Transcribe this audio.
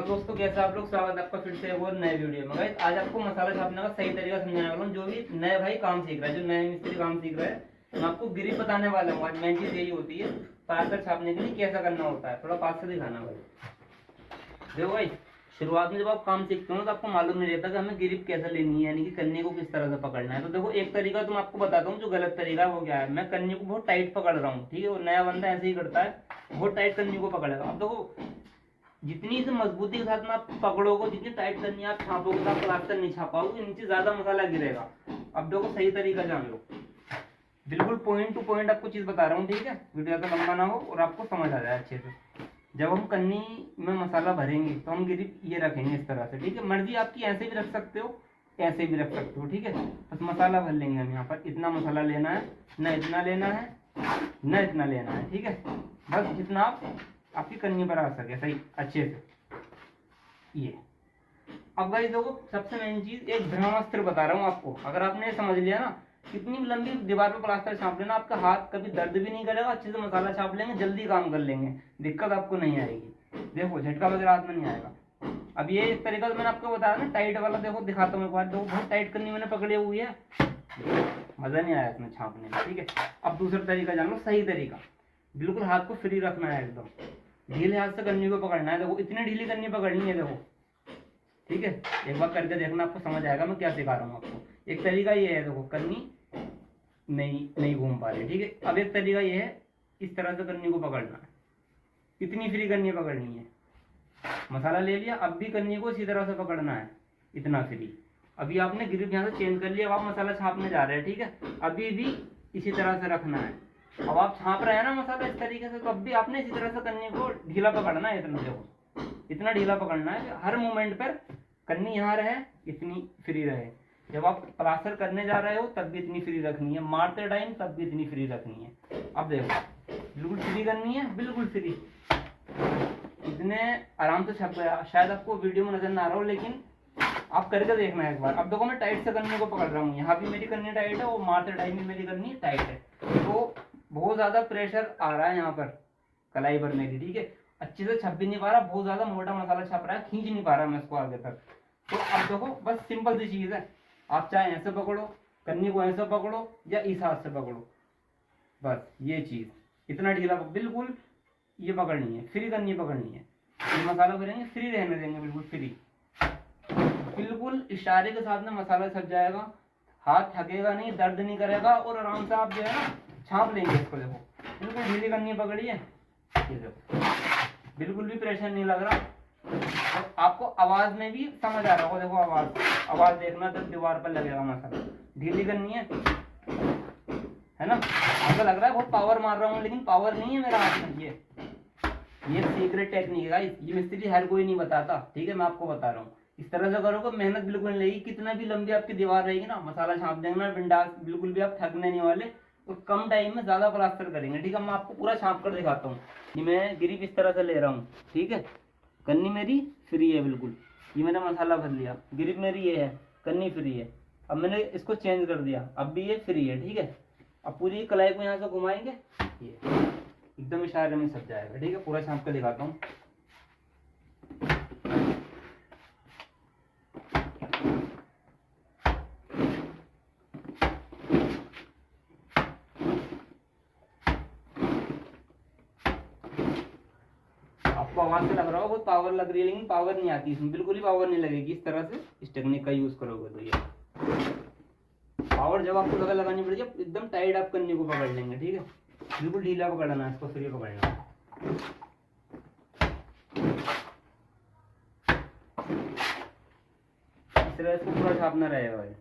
दोस्तों, कैसे आप लोग? स्वागत है आपका फिर से वो नए वीडियो में। गाइस आज आपको मसाला छापने का सही तरीका समझाने वाला हूँ। जो भी नए भाई काम सीख रहा है, जो नए मिस्त्री काम सीख रहा है, मैं आपको गिरिप बताने वाला हूँ। आज मेन चीज यही होती है, प्लास्टर छापने के लिए कैसा करना होता है। थोड़ा पास से दिखाना भाई। देखो भाई, शुरुआत में जब आप काम सीखते हो तो आपको मालूम नहीं रहता कि हमें गिरिप कैसे लेनी है, यानी कि कन्नी को किस तरह से पकड़ना है। तो देखो, एक तरीका तो मैं आपको बताता हूँ जो गलत तरीका है वो क्या है। मैं कन्नी को बहुत टाइट पकड़ रहा हूँ, ठीक है। वो नया बंदा ऐसे ही करता है, बहुत टाइट कन्नी को पकड़ेगा। अब देखो, जितनी इसे मजबूती के साथ में आप पकड़ोगे, जितनी टाइट करनी आप छापोगे तो आप प्लास्टर नहीं छाप पाओगे, नीचे ज्यादा मसाला गिरेगा। अब देखो, सही तरीका जान लो, बिल्कुल पॉइंट टू पॉइंट आपको चीज बता रहा हूँ, ठीक है। वीडियो ज्यादा लंबा ना हो और आपको समझ आ जाए अच्छे से। जब हम कन्नी में मसाला भरेंगे तो हम गिरिप ये रखेंगे इस तरह से, ठीक है। मर्जी आपकी ऐसे भी रख सकते हो, ऐसे भी रख सकते हो, ठीक है। बस मसाला भर लेंगे हम यहाँ पर। इतना मसाला लेना है, न इतना लेना है, न इतना लेना है, ठीक है। बस जितना आप आपकी कन्नी पर आ सके सही अच्छे से। ये अब गाइस देखो, सबसे मेन चीज एक ब्रह्मास्त्र बता रहा हूँ आपको। अगर आपने ये समझ लिया ना, कितनी लंबी दीवार पर प्लास्टर छाप लेना, आपका हाथ कभी दर्द भी नहीं करेगा। अच्छे से मसाला छाप लेंगे, जल्दी काम कर लेंगे, दिक्कत आपको नहीं आएगी। देखो, झटका वगैरह हाथ में नहीं आएगा। अब ये एक तरीका तो मैंने आपको बताया ना टाइट वाला, देखो दिखाता हूँ एक बार। देखो, बहुत टाइट करनी मैंने पकड़ी हुई है, मजा नहीं आया इसमें छापने में, ठीक है। अब दूसरा तरीका जान लो, सही तरीका। बिल्कुल हाथ को फ्री रखना है, एकदम ढीले हाथ से कन्नी को पकड़ना है। देखो, इतनी ढीली कन्नी पकड़नी है, देखो, ठीक है। एक बार करके देखना, आपको समझ आएगा मैं क्या सिखा रहा हूँ आपको। एक तरीका ये है, देखो कन्नी नहीं नहीं घूम पा रही, ठीक है। अब एक तरीका ये है, इस तरह से कन्नी को पकड़ना है, इतनी फ्री कन्नी पकड़नी है। मसाला ले लिया, अब भी कन्नी को इसी तरह से पकड़ना है, इतना फ्री। अभी आपने ग्रिप यहाँ से चेंज कर लिया, अब आप मसाला छापने जा रहे हैं, ठीक है। अभी भी इसी तरह से रखना है। अब आप छाप रहे हैं ना मसाला इस तरीके से, तो अब भी आपने इसी तरह से कन्नी को ढीला पकड़ना है। इतना देखो, इतना ढीला पकड़ना है कि हर मोमेंट पर कन्नी यहाँ रहे, इतनी फ्री रहे। जब आप प्लास्टर करने जा रहे हो तब भी इतनी फ्री रखनी है, मारते टाइम तब भी इतनी फ्री रखनी है। अब देखो, बिल्कुल फ्री करनी है, बिल्कुल फ्री। इतने आराम से छप गया। शायद आपको वीडियो में नजर ना आ रहा हो, लेकिन आप करके देखना है एक बार। अब देखो, मैं टाइट से कन्नी को पकड़ रहा हूँ, यहाँ भी मेरी कन्नी टाइट है और मारते टाइम भी मेरी कन्नी टाइट है। तो बहुत ज्यादा प्रेशर आ रहा है यहाँ पर कलाई पर मेरी, ठीक है। अच्छे से छप भी नहीं पा रहा, बहुत ज्यादा मोटा मसाला छप रहा है, खींच नहीं पा रहा मैं इसको आगे तक। तो अब देखो, बस सिंपल सी चीज है, आप चाहे ऐसे पकड़ो कन्नी को, ऐसे पकड़ो या इस हाथ से पकड़ो, बस ये चीज। इतना ढीला बिल्कुल ये पकड़नी है, फ्री कन्नी पकड़नी है। ये मसाला भरेंगे, फ्री रहने देंगे, बिल्कुल फ्री। बिल्कुल इशारे के साथ में मसाला छप जाएगा, हाथ थकेगा नहीं, दर्द नहीं करेगा, और आराम से आप जो है ना छाप लेंगे इसको। देखो, बिल्कुल ढीली करनी पकड़ी है, ये देखो, बिल्कुल भी प्रेशर नहीं लग रहा। और आपको आवाज में भी समझ आ रहा होगा। देखो, आवाज देखना, जब दीवार पर लगेगा मसाला। ढीली करनी है ना। आपको लग रहा है बहुत पावर मार रहा हूँ, लेकिन पावर नहीं है मेरा हाथ में। ये सीक्रेट टेक्निक है गाइस, ये मिस्त्री हर कोई नहीं बताता, ठीक है। मैं आपको बता रहा हूँ, इस तरह से करोगे मेहनत बिल्कुल नहीं लगेगी। कितना भी लंबी आपकी दीवार रहेगी ना, मसाला छाप देंगे ना बिंदास, बिल्कुल भी आप थकने नहीं वाले, और कम टाइम में ज्यादा प्लास्टर करेंगे, ठीक है। मैं आपको पूरा छाप कर दिखाता हूँ। ये मैं ग्रिप इस तरह से ले रहा हूँ, ठीक है। कन्नी मेरी फ्री है बिल्कुल, ये मैंने मसाला भर लिया, ग्रिप मेरी ये है, कन्नी फ्री है। अब मैंने इसको चेंज कर दिया, अब भी ये फ्री है, ठीक है। अब पूरी कलाई को यहाँ से घुमाएंगे, ये एकदम इशारे में सज जाएगा, ठीक है। पूरा छाप कर दिखाता हूँ। आपको आवाज से लग रहा होगा बहुत पावर लग रही है, लेकिन पावर नहीं आती इसमें, बिल्कुल ही पावर नहीं लगेगी। इस तरह से इस टेक्निक का यूज करोगे तो ये पावर जब आपको जगह लगानी पड़ेगी, एकदम टाइट आप कन्नी को पकड़ लेंगे, ठीक है। बिल्कुल ढीला पकड़ना है इसको, फ्री पकड़ना है। इस तरह इसको पूरा छापना रहेगा भाई।